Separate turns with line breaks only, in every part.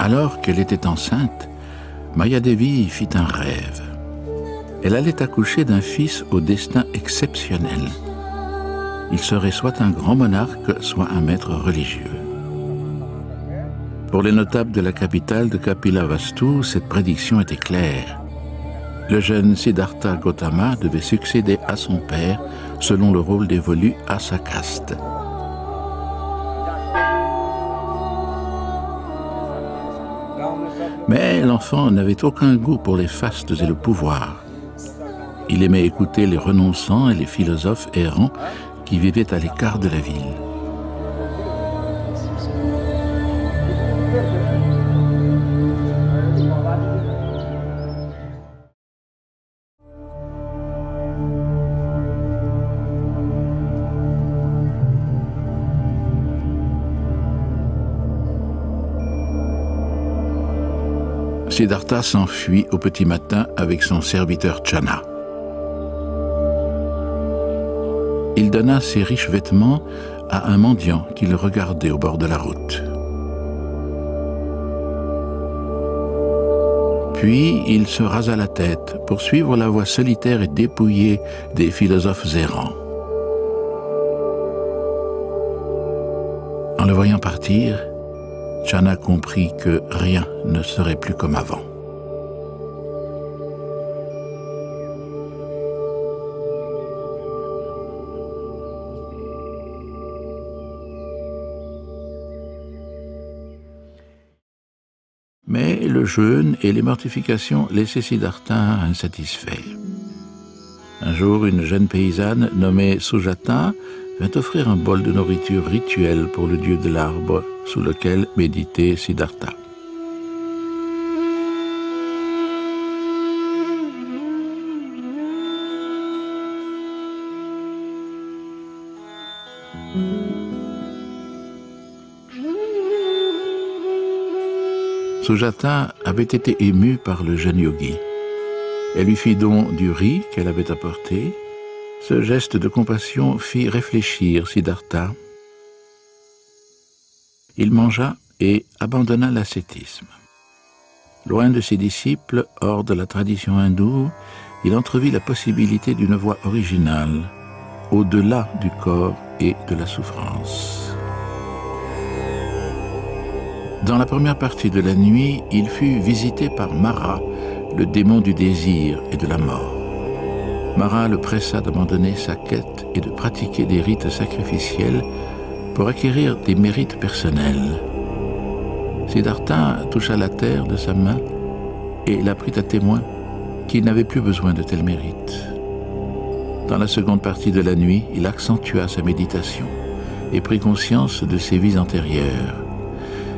Alors qu'elle était enceinte, Mayadevi fit un rêve. Elle allait accoucher d'un fils au destin exceptionnel. Il serait soit un grand monarque, soit un maître religieux. Pour les notables de la capitale de Kapilavastu, cette prédiction était claire. Le jeune Siddhartha Gautama devait succéder à son père selon le rôle dévolu à sa caste. Mais l'enfant n'avait aucun goût pour les fastes et le pouvoir. Il aimait écouter les renonçants et les philosophes errants qui vivaient à l'écart de la ville. Siddhartha s'enfuit au petit matin avec son serviteur Channa. Il donna ses riches vêtements à un mendiant qui le regardait au bord de la route. Puis il se rasa la tête pour suivre la voie solitaire et dépouillée des philosophes errants. En le voyant partir, Channa comprit que rien ne serait plus comme avant. Mais le jeûne et les mortifications laissaient Siddhartha insatisfait. Un jour, une jeune paysanne nommée Sujata vint offrir un bol de nourriture rituelle pour le dieu de l'arbre sous lequel méditait Siddhartha. Sujata avait été émue par le jeune yogi. Elle lui fit don du riz qu'elle avait apporté. Ce geste de compassion fit réfléchir Siddhartha. Il mangea et abandonna l'ascétisme. Loin de ses disciples, hors de la tradition hindoue, il entrevit la possibilité d'une voie originale, au-delà du corps et de la souffrance. Dans la première partie de la nuit, il fut visité par Mara, le démon du désir et de la mort. Mara le pressa d'abandonner sa quête et de pratiquer des rites sacrificiels pour acquérir des mérites personnels. Siddhartha toucha la terre de sa main et la prit à témoin qu'il n'avait plus besoin de tels mérites. Dans la seconde partie de la nuit, il accentua sa méditation et prit conscience de ses vies antérieures.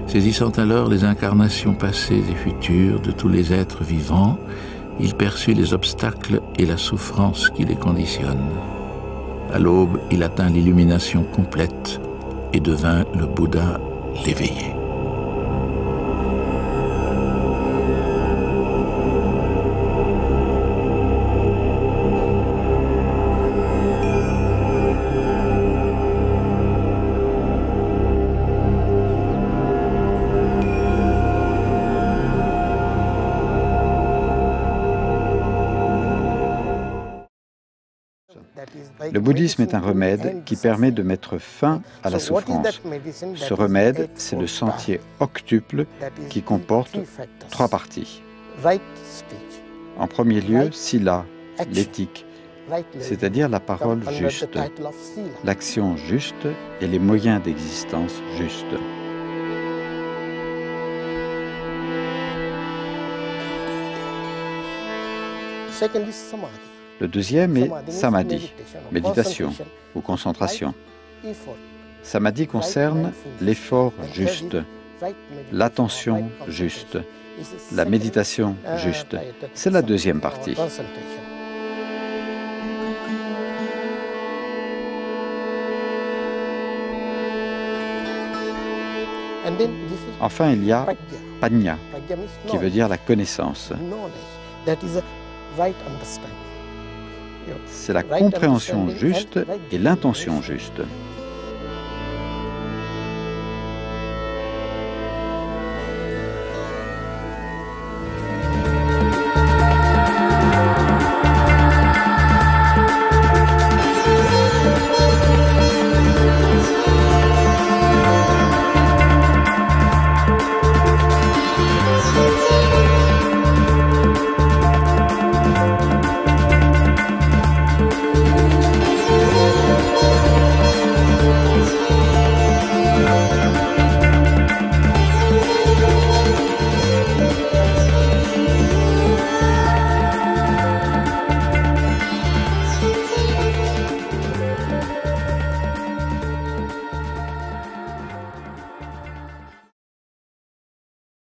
Saisissant alors les incarnations passées et futures de tous les êtres vivants, il perçut les obstacles et la souffrance qui les conditionnent. À l'aube, il atteint l'illumination complète et devint le Bouddha l'éveillé.
Le bouddhisme est un remède qui permet de mettre fin à la souffrance. Ce remède, c'est le sentier octuple qui comporte 3 parties. En premier lieu, sila, l'éthique, c'est-à-dire la parole juste, l'action juste et les moyens d'existence justes. Le deuxième est samadhi, méditation ou concentration. Samadhi concerne l'effort juste, l'attention juste, la méditation juste. C'est la deuxième partie. Enfin, il y a panya, qui veut dire la connaissance. C'est la compréhension juste et l'intention juste.